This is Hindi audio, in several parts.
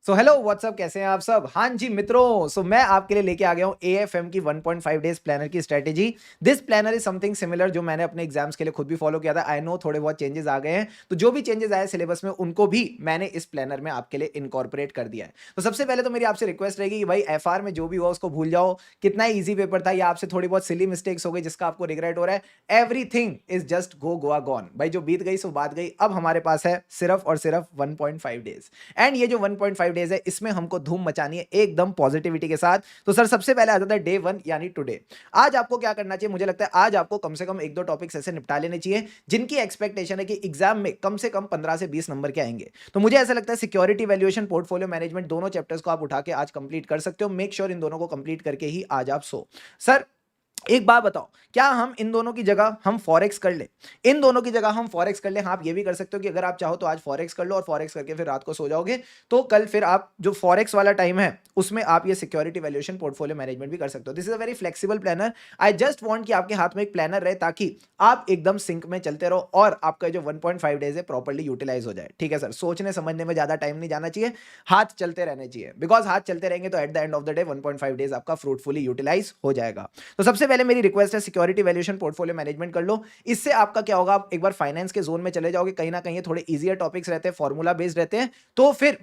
सो हेलो व्हाट्सअप, कैसे हैं आप सब। हाँ जी मित्रों, सो मैं आपके लिए लेके आ गया हूँ एएफएम की 1.5 डेज प्लानर की strategy. This planner is something similar जो मैंने अपने एग्जाम्स के लिए खुद भी फॉलो किया था। आई नो थोड़े बहुत चेंजेस आ गए हैं, तो जो भी चेंजेस आए सिलेबस में उनको भी मैंने इस प्लानर में आपके लिए इनकॉर्पोरेट कर दिया है। तो सबसे पहले तो मेरी आपसे रिक्वेस्ट रहेगी कि भाई एफआर में जो भी हुआ उसको भूल जाओ। कितना ईजी पेपर था, या आपसे थोड़ी बहुत सिली मिस्टेक्स हो गई जिसका आपको रिग्रेट हो रहा है, everything is just go Goa gone. भाई जो बीत गई सो बात गई। अब हमारे पास है सिर्फ और सिर्फ 1.5 डेज, एंड ये जो 1.5 डेज है इसमें हमको धूम मचानी है एकदम पॉजिटिविटी के साथ। तो सर सबसे पहले आ जाता है डे 1 यानी टुडे। आज आपको क्या करना चाहिए, मुझे लगता है आज आपको कम से कम एक दो टॉपिक्स ऐसे निपटा लेने चाहिए जिनकी एक्सपेक्टेशन है कि एग्जाम में कम से कम 15 से 20 नंबर के आएंगे। तो मुझे ऐसा लगता है सिक्योरिटी वैल्यूएशन, पोर्टफोलियो मैनेजमेंट, दोनों चैप्टर्स को आप उठा के आज कंप्लीट कर सकते हो। मेक श्योर इन दोनों को कंप्लीट करके ही आज आप सो। सर एक बात बताओ, क्या हम इन दोनों की जगह हम फॉरेक्स कर ले? इन दोनों की जगह हम फॉरेक्स कर ले? हाँ, आप ये भी कर सकते हो कि अगर आप चाहो तो आज फॉरेक्स कर लो और फॉरेक्स करके फिर रात को सो जाओगे, तो कल फिर आप जो फॉरेक्स वाला टाइम है उसमें आप ये सिक्योरिटी वैल्यूएशन, पोर्टफोलियो मैनेजमेंट भी कर सकते हो। This is a very flexible planner. I just want कि आपके हाथ में एक प्लानर रहे ताकि आप एकदम सिंक में चलते रहो और आपका जो 1.5 डेज है प्रॉपर्ली यूटिलाइज हो जाए। ठीक है सर, सोचने समझने में ज्यादा टाइम नहीं जाना चाहिए, हाथ चलते रहने चाहिए, बिकॉज हाथ चलते रहेंगे तो eight the end of the day 1.5 days आपका फ्रूटफुली यूटिलाइज हो जाएगा। तो सबसे पहले मेरी रिक्वेस्ट है सिक्योरिटी वैल्यूएशन, पोर्टफोलियो मैनेजमेंट कर लो। इससे आपका क्या होगा, आप एक बार फाइनेंस के जोन में चले जाओगे। कहीं ना कहीं थोड़े इजियर टॉपिक्स रहते हैं, फॉर्मूला बेस्ड रहते हैं, तो फिर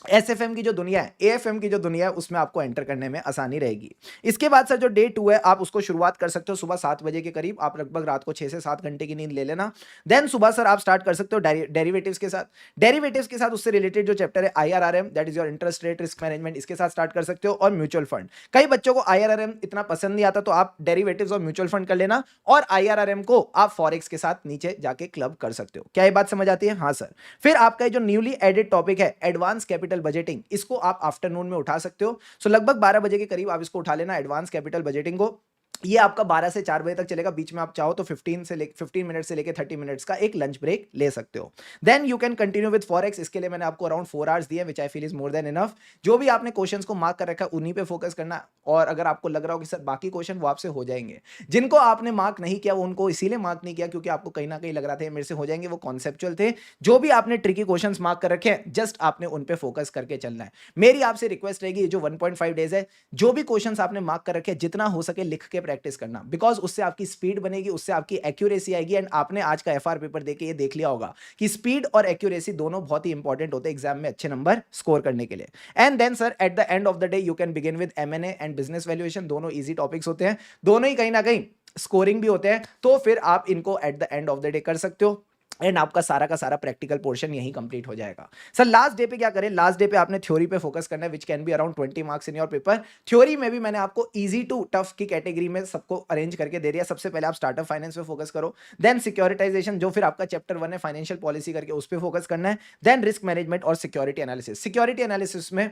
एसएफएम की जो दुनिया है, एएफएम की जो दुनिया है, उसमें आपको एंटर करने में आसानी रहेगी। इसके बाद सर जो डे 2 है आप उसको शुरुआत कर सकते हो सुबह 7 बजे के करीब। आप लगभग रात को 6 से 7 घंटे की नींद ले लेना। देन सुबह सर आप स्टार्ट कर सकते हो डेरिवेटिव्स के साथ। डेरिवेटिव्स के साथ उससे रिलेटेड जो चैप्टर है आईआरआरएम, that is your interest rate risk management, इसके साथ स्टार्ट कर सकते हो। और म्यूचुअल फंड, कई बच्चों को आईआरआरएम इतना पसंद नहीं आता, तो आप डेरिवेटिव्स और म्यूचुअल फंड कर लेना, और आईआरआरएम को आप फॉरेक्स के साथ नीचे जाके क्लब कर सकते हो। क्या ये बात समझ आती है? हाँ सर। फिर आपका जो न्यूली एडेड टॉपिक है एडवांस कैपिटल बजटिंग, इसको आप आफ्टरनून में उठा सकते हो। सो लगभग 12 बजे के करीब आप इसको उठा लेना, एडवांस कैपिटल बजटिंग को। ये आपका 12 से 4 बजे तक चलेगा। बीच में आप चाहो तो 15 मिनट से लेके 30 मिनट्स का एक लंच ब्रेक ले सकते हो। Then you can continue with forex. इसके लिए मैंने आपको अराउंड 4 आवर्स दिए, which I feel is more than enough. जो भी आपने क्वेश्चंस को मार्क कर रखा है उन्हीं पे फोकस करना, और अगर आपको लग रहा हो कि सर बाकी क्वेश्चन वो आपसे हो जाएंगे, जिनको आपने मार्क नहीं किया वो उनको इसीलिए मार्क नहीं किया क्योंकि आपको कहीं ना कहीं लग रहा था मेरे से हो जाएंगे, वो कॉन्सेप्चुअल थे। जो भी आपने ट्रिकी क्वेश्चंस मार्क कर रखे हैं, जस्ट आपने उन पे फोकस करके चलना है। मेरी आपसे रिक्वेस्ट रहेगी, जो 1.5 डेज है, जो भी क्वेश्चंस आपने मार्क कर रखे हैं, जितना हो सके लिख के प्रैक्टिस करना, बिकॉज उससे आपकी स्पीड बनेगी, उससे आपकी एक्यूरेसी आएगी। एंड आपने आज का एफआर पेपर देके ये देख लिया होगा कि स्पीड और एक्यूरेसी दोनों बहुत ही इंपॉर्टेंट होते हैं एग्जाम में अच्छे नंबर स्कोर करने के लिए। And then sir at the end of the day you can begin with M and A and business valuation. दोनों इजी टॉपिक्स होते हैं, दोनों ही कहीं ना कहीं स्कोरिंग भी होते हैं, तो फिर आप इनको eight the end of the day कर सकते हो, एंड आपका सारा का सारा प्रैक्टिकल पोर्शन यही कंप्लीट हो जाएगा। सर लास्ट डे पे क्या करें? लास्ट डे पे आपने थ्योरी पे फोकस करना है, which can be around 20 marks in your paper. Theory में भी मैंने आपको इजी टू टफ की कैटेगरी में सबको अरेंज करके दे दिया। सबसे पहले आप स्टार्टअप फाइनेंस पे फोकस करो, देन सिक्योरिटाइजेशन जो फिर आपका चैप्टर 1 है फाइनेंशियल पॉलिसी करके, उस पर फोकस करना है। देन रिस्क मैनेजमेंट और सिक्योरिटी एनालिसिस। सिक्योरिटी एनालिसिस में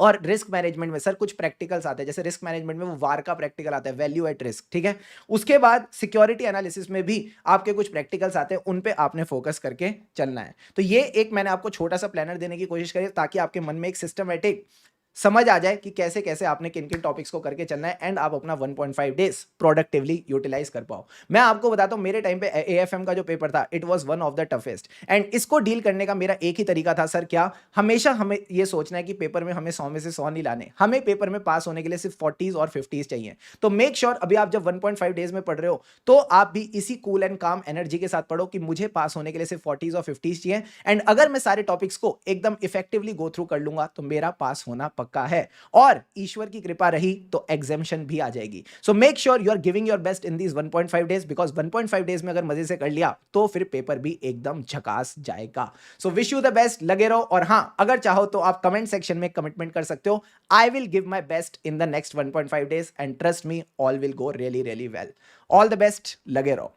और रिस्क मैनेजमेंट में सर कुछ प्रैक्टिकल्स आते हैं, जैसे रिस्क मैनेजमेंट में वो वार का प्रैक्टिकल आता है, वैल्यू एट रिस्क, ठीक है। उसके बाद सिक्योरिटी एनालिसिस में भी आपके कुछ प्रैक्टिकल्स आते हैं, उन पे आपने फोकस करके चलना है। तो ये एक मैंने आपको छोटा सा प्लानर देने की कोशिश करी ताकि आपके मन में एक सिस्टमेटिक समझ आ जाए कि कैसे कैसे आपने किन किन टॉपिक्स को करके चलना है, एंड आप अपना 1.5 डेज प्रोडक्टिवली यूटिलाइज कर पाओ। मैं आपको बताता हूं, मेरे टाइम पे एएफएम का जो पेपर था it was one of the toughest, and इसको डील करने का मेरा एक ही तरीका था सर, क्या? हमेशा हमें ये सोचना है कि पेपर में हमें 100 में से 100 नहीं लाने, हमें पेपर में पास होने के लिए सिर्फ 40s और 50s चाहिए। तो मेक श्योर अभी आप जब 1.5 डेज में पढ़ रहे हो तो आप भी इसी कूल एंड काम एनर्जी के साथ पढ़ो कि मुझे पास होने के लिए सिर्फ 40s और 50s चाहिए, एंड अगर मैं सारे टॉपिक्स को एकदम इफेक्टिवली गो थ्रू कर लूंगा तो मेरा पास होना पक्का है, और ईश्वर की कृपा रही तो एग्जामिशन भी आ जाएगी। So make sure you are giving your best in these 1.5 days, because 1.5 days में अगर मजे से कर लिया तो फिर पेपर भी एकदम झकास जाएगा। So wish you the best, लगे रहो, और हाँ अगर चाहो तो आप कमेंट सेक्शन में कमिटमेंट कर सकते हो, I will give my best in the next 1.5 days, and trust me all will go really really well. All the best, लगे रहो।